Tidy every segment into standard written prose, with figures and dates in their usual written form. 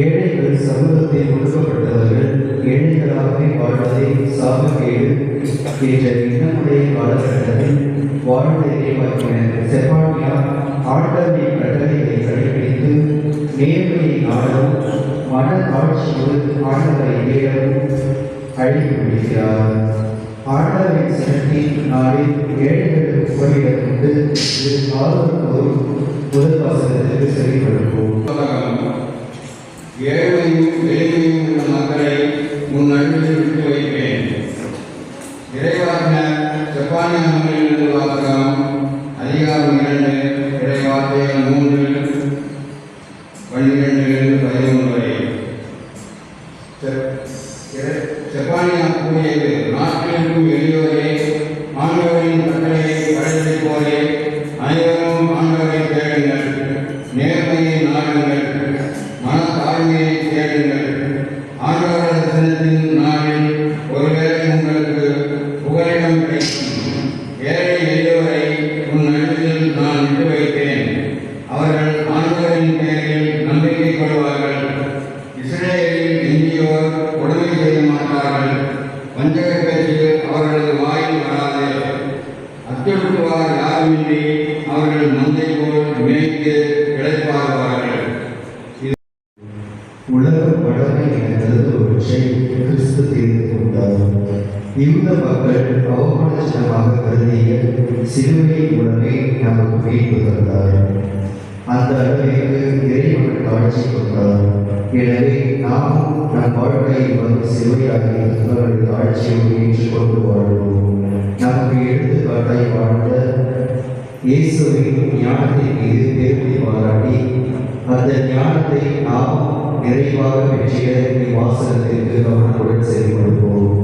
ஏழைகள் சமூகத்தில் ஒடுக்கப்பட்டவர்கள் ஏழைகளாகவே வாழ்வதை சாபக்கேடு என்ற இன்னமுடைய காலகட்டத்தில் வாழ்வதை இறைவாக்கினர் செப்பானியா ஆண்டவரின் கட்டளைகளை கடைபிடித்து நேர்மையை நாடவும் மன தாழ்ச்சியோடு ஆண்டவரை தேடவும் அழைப்பு விடுகிறார். ஆண்டவரின் சினத்தின் நாளில் ஏழைகளுக்கு உபரிடம் கொண்டு ஆளுநர் முதல் வாசகத்திற்கு செயல்படுவோம். ஏழையும் எளிமையும் உள்ள மக்களை உன் நடுவில் விட்டு வைப்பேன். இறைவாக்கினர் செப்பானியா நூலிலிருந்து வாசகம். அதிகாரம் 2 இறைவார்த்தைகள் 3:12-13 வரை. செப்பானியா கூறியது, நாட்டிலிருக்கும் எளியோரே, ஆண்டவரின் கட்டளையை கடைபிடிப்போரே, அனைவரும் ஆண்டவரை தேடுங்கள், நேர்மையை நாடுங்கள், மனத்தாழ்மையை தேடுங்கள். ஆண்டவரது தினத்தின் நாளில் ஒருவேளை உங்களுக்கு புகலிடம் கிடைக்கும். ஏழை எளியோரை உன் நடுவில் நான் விட்டு வைத்தேன். அவர்கள் ஆண்டவரின் பெயரில் நம்பிக்கை கொள்வார்கள். இஸ்ரேலில் எஞ்சியோர் கொடுமை செய்ய மாட்டார்கள். வஞ்சக பேச்சு அவர்களது வாயில் வராது. அச்சுறுத்துவார் யாருமின்றி அவர்கள் மந்தை போல் மேய்த்து இழைப்பார்கள். உலகம் வளமை எனது ஒன்றை கிறிஸ்து தேர்ந்து கொண்டார். யூத மக்கள் அவமானமாக கருதிய சிலுவை மூலமே நமக்கு மீட்பு தந்தார். அந்த அளவிற்கு இறைவன் காட்சி கொண்டார். எனவே நாமும் நம் வாழ்க்கையை வந்து சிலுவையாகி அவரது காட்சியை ஏற்றுக்கொண்டு வாழ்வோம். நமக்கு எடுத்துக்காட்டாய் வாழ்ந்த இயேசுவின் ஞானத்தின் மீது பெருமை பாராட்டி அந்த ஞானத்தை நாம் நிறைவாக பெற்றிய இவ்வாசகத்திற்கு கவனத்துடன் செயல்படுவோம்.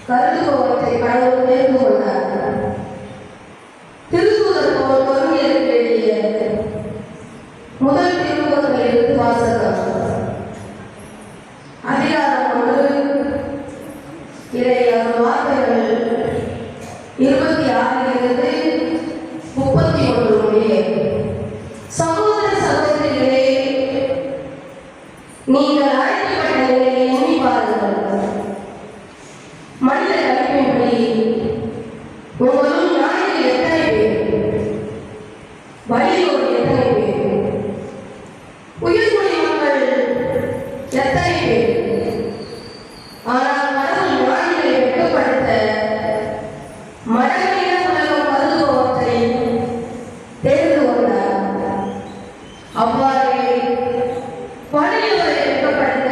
கருதுபவற்றை கடவுள் தேர்ந்து கொண்டார். திருத்தூதர் போல் கருணையில் எழுதிய முதல் திருமுகத்திலிருந்து வாசகம். அதிகாரம் 1 இறை வார்த்தைகள் 26 31 முடிய. சகோதர சகோதரிகளே, நீங்கள் அழைக்கப்பட்ட நிலையை எண்ணி பாருங்கள். மனித கணிப்பின்படி உங்களும் நாளில் எத்தனை பேர், வழியோடு எத்தனை பேர், அவ்வாறே பணியோரை வெட்கப்படுத்த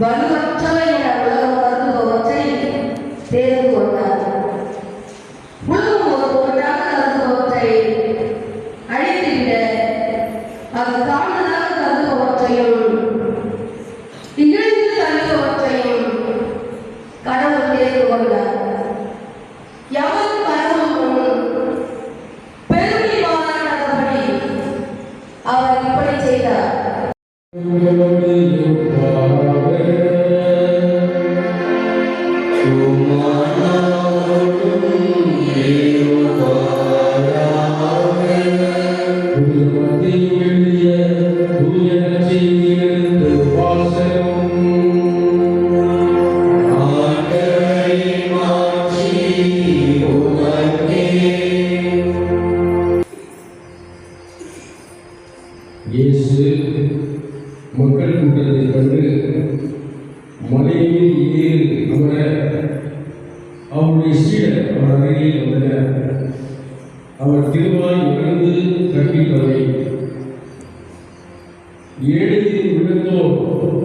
வலுவற்றவை என உலகம் கருதுபவற்றை தேர்ந்து கொண்டார். உலகம் ஒரு பொருட்டாக கருதுபவற்றை அழித்துவிட அது தாழ்ந்ததாக கருதுபவற்றையும் இகழ்ந்து தள்ளுபவற்றையும் கடவுள் தேர்ந்து கொண்டார். எவரும் கடவுள் பெருமை பாராட்டாதபடி அவர் இப்படி செய்தார். இயேசு மக்கள் கூட்டத்தை கண்டு மலையில் ஏறி அமர அவருடைய சீடர் அவர் அருகில் வந்தனர். அவர் திருவாய் இழந்து கற்பிப்பதை ஏழையின் உள்ளத்தோ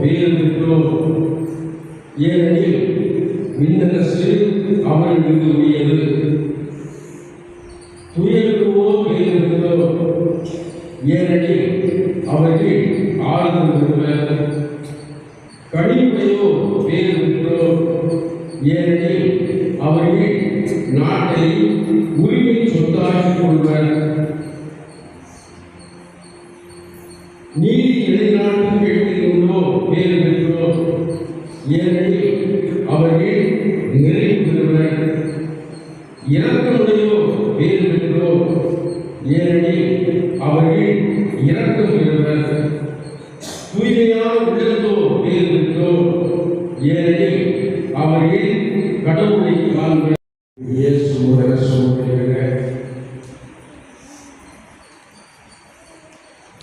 வேறு பெற்றோ ஏனெனில் விண்ணரசு அவர்களுக்கு உரியது. துயருக்கோ வேறு பெற்றோ ஏனெனில் அவர்கள் ஆறுதல் பெறுவர். கடிமையோ வேறு பெற்றோ ஏனெனில் அவர்கள் நாட்டை உரிமை சொத்தாக்கிக் கொள்வர். நீதி நிலைநாட்டும் கேட்கிறோ வேறு பெற்றோ ஏனெனில் அவர்கள் நிறைவு பெறுவர். இரக்கமுடையோ வேறு பெற்றோ ஏனெனில் அவர்கள் இரக்கம் பெறுவர். தூய்மையான உள்ளத்தோ வேறு பெற்றோ ஏனெனில் அவர்கள் கடவுளை காண்பர்.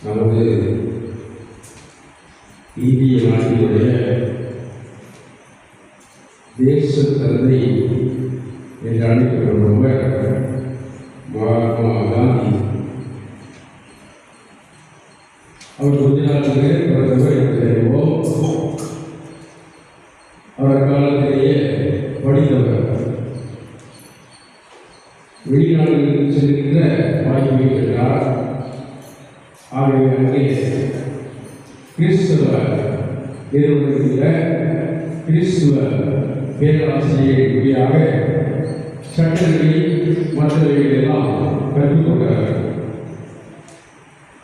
நமது இந்திய நாட்டினுடைய தேச தந்தை என்று அழைக்கப்படுபவர் மகாத்மா காந்தி. அவர் கொஞ்ச நாளிலே பிறந்தவர் என்று தெரிவோம். அவர் காலத்திலேயே படித்தவர். வெளிநாடுகளுக்கு செல்கின்ற வாய்ப்பை பெற்றார். ஆகவே அங்கே கிறிஸ்தவ நிறுவனத்தில் கிறிஸ்துவ பேராசிரியர் சட்டங்களை மற்றவைகளெல்லாம் கற்றுக்கொண்டார்.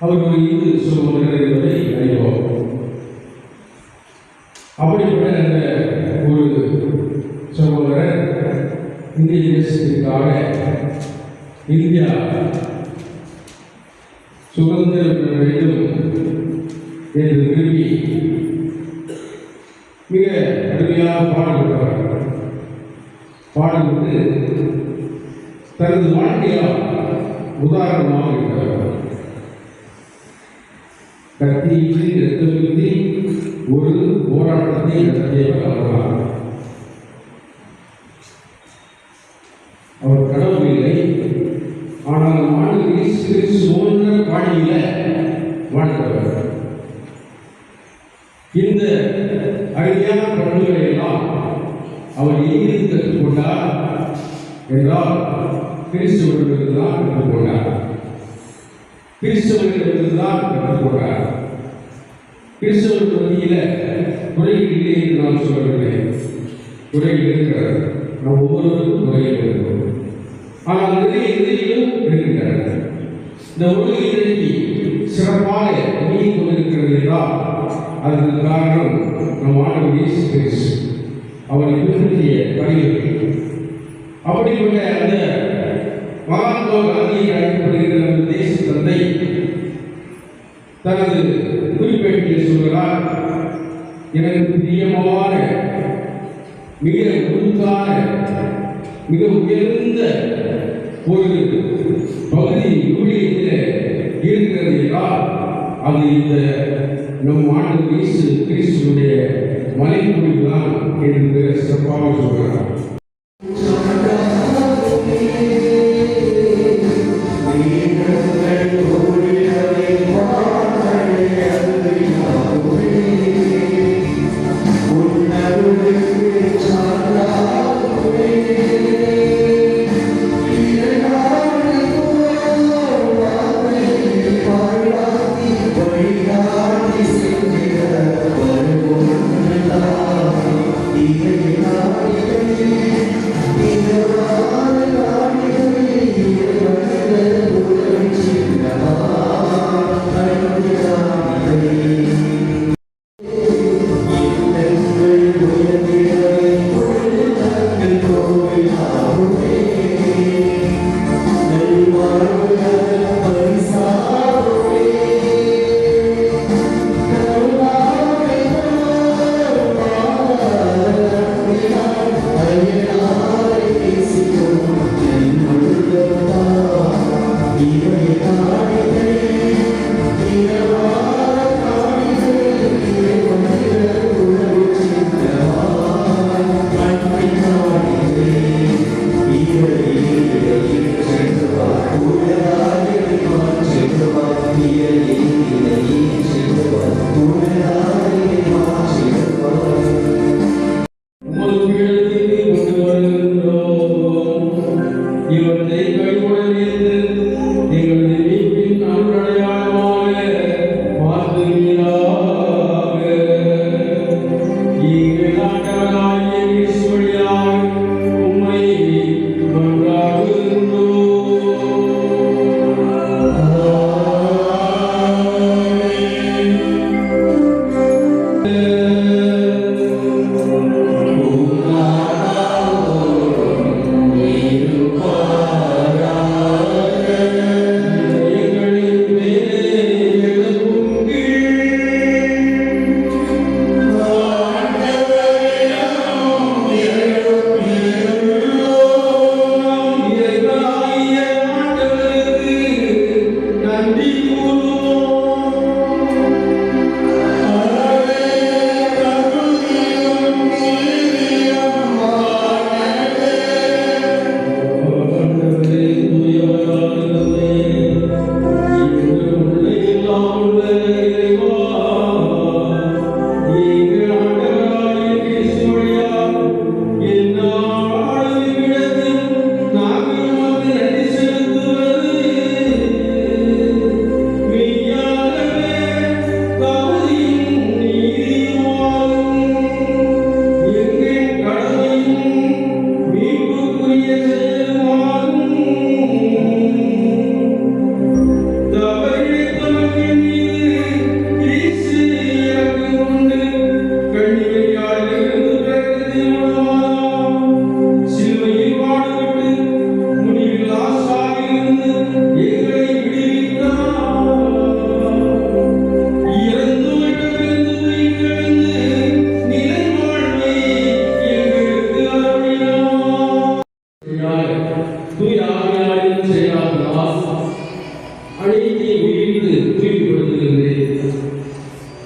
அவர் ஒரு இந்து சகோதரர் என்பதை அறிவோம். அப்படிப்பட்ட அந்த ஒரு சகோதரர் இந்திய தேசத்திற்காக இந்தியா சுதந்திரம் பெற வேண்டும் என்று விரும்பி மிக அருமையாக பாடுபட்டவர். பாடுபட்டு தனது வாழ்க்கையால் உதாரணமாக இருக்கிறார். கத்தியின்றி ரத்தமின்றி ஒரு போராட்டத்தை நடத்தியவர் அவர்தான். அவர் கடவுள் இல்லை, ஆனால் மாணவர்கள் சிறு சோழ பாணியில வாழ்ந்தவர். இந்த அருமையான பண்புகளை எல்லாம் அவர் எங்கிருந்து கற்றுக்கொண்டார் என்றால் கிறிஸ்தவர்களுக்கு தான் கற்றுக்கொண்டார். கிறிஸ்தவர்களுக்கு தான் கற்றுக்கொண்டார். கிறிஸ்தவர்கள் மத்தியில குறைகள் இல்லை என்று நான் சொல்லவில்லை. குறைகள் இருக்கிறார். நாம் ஒவ்வொருவருக்கும் குறைகள் இருக்கிறோம். ஆனால் நிறைய இதையும் இருக்கின்றன. இந்த உலக இன்றைக்கு சிறப்பாக நீங்கி கொண்டிருக்கிறது என்றால் அதற்கு காரணம் நம் ஆண்டவர் இயேசு கிறிஸ்து அவரை பின்பற்றிய வழிகள். அப்படிப்பட்ட அந்த மகாத்மா காந்தியை அழைக்கப்படுகிற அந்த தேச தந்தை தனது குறிப்பேட்டில் சொல்கிறார், எனக்கு பிரியமான மிக உருக்கான மிக உயர்ந்த ஒரு பகுதி ஊழியத்தில் இருக்கிறது என்றால் அது இந்த நம் ஆண்டவர் இயேசு கிறிஸ்துவுடைய மலைப்பொழிவுதான் என்று சிறப்பாக சொல்கிறார். We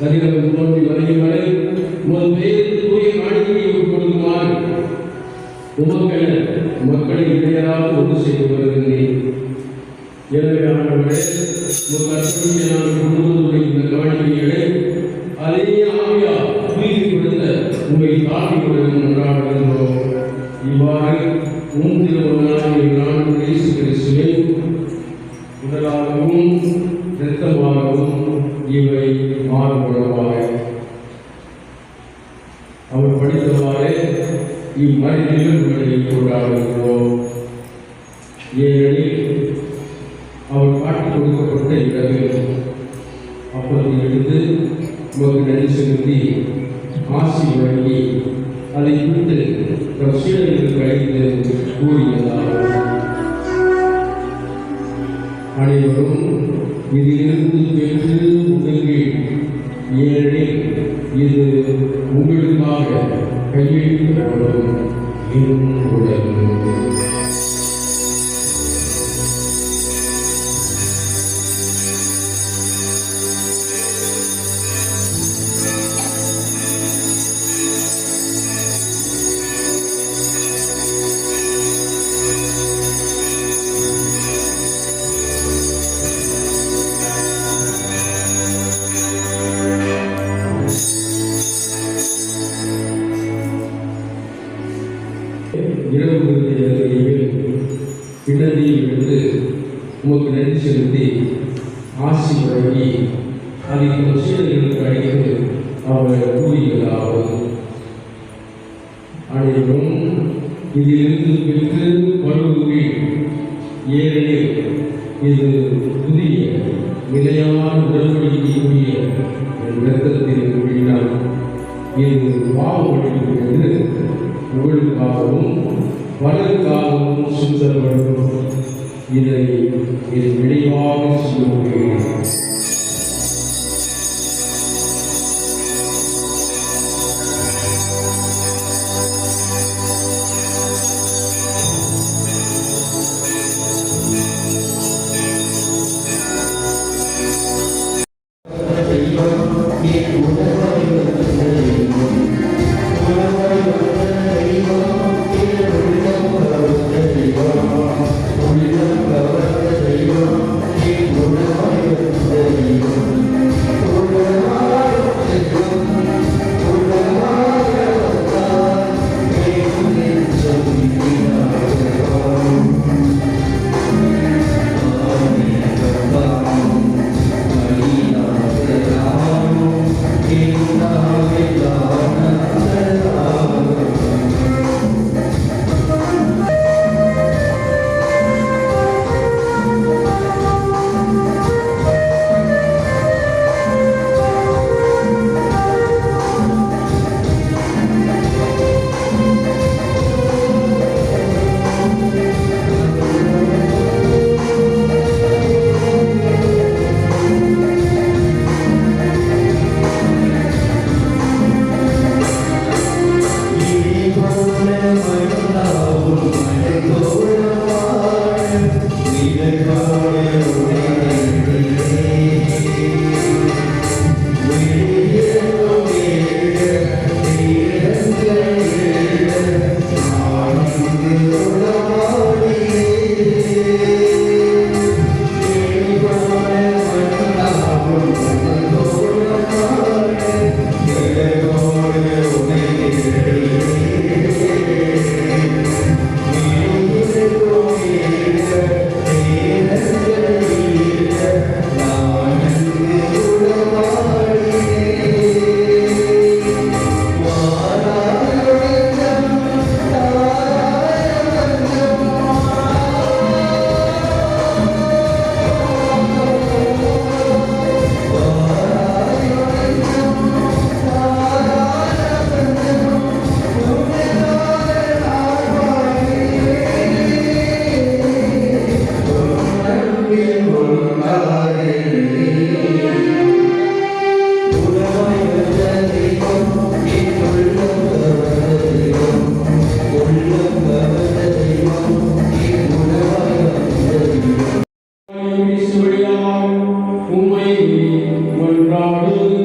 கதிரவன் தோன்றி வரையும் வரை உமது பெயருக்கு தூய காணிக்கையை கொடுக்குமாறு உமக்கள் மக்களை இடையராக ஒன்று செய்து வருகின்றேன். எனவே ஆண்டவரே, உமக்கு அர்ப்பணிக்க நாங்கள் கொண்டு இந்த காணிக்கைகளை அதே ஆவியா உயிர்ப்படுத்த உங்களை தாழ்மையுடன் கொண்டாடுகின்றோம். இவ்வாறு திருமணமாகிய நான் இயேசு கிறிஸ்துவை உடலாகவும் இரத்தமாகவும் இவை மாறுபடுவாக. அவர் படித்தவாறே இம்மறை நிகழ்வுகளை கொண்டாடுகிறோம். ஏனெனில் அவர் காட்டிக் கொடுக்கப்பட்ட இடத்தில் அப்போது எடுத்து உமக்கு நன்றி செலுத்தி ஆசி வழங்கி அதை விட்டு தம் சீடர்களுக்கு அழைத்து கூறியதாகும். அனைவரும் இதிலிருந்து பெற்று உங்கள் ஏனெனில் இது உங்களுக்காக கையெழுத்திடப்படும் என் உடல். இரவு பின்னணியில் எடுத்து உமக்கு நன்றி செலுத்தி ஆசி வழங்கி அதை சீடர்களுக்கு அழைத்து அவர் கூறியதாவது. அனைவரும் இதிலிருந்து பெற்று பழுவுவி ஏனெனில் இது புதிய நிலையான உடன்படிக்கைக்குரிய இரத்தத்தில் கூறினார். இது பாவமளிக்கும் என்று உங்களுக்காகவும் பலருக்காகவும் சிந்தப்படும். இதை இது விளைவாக செய்யுங்கள். உம்மை கொண்டாடு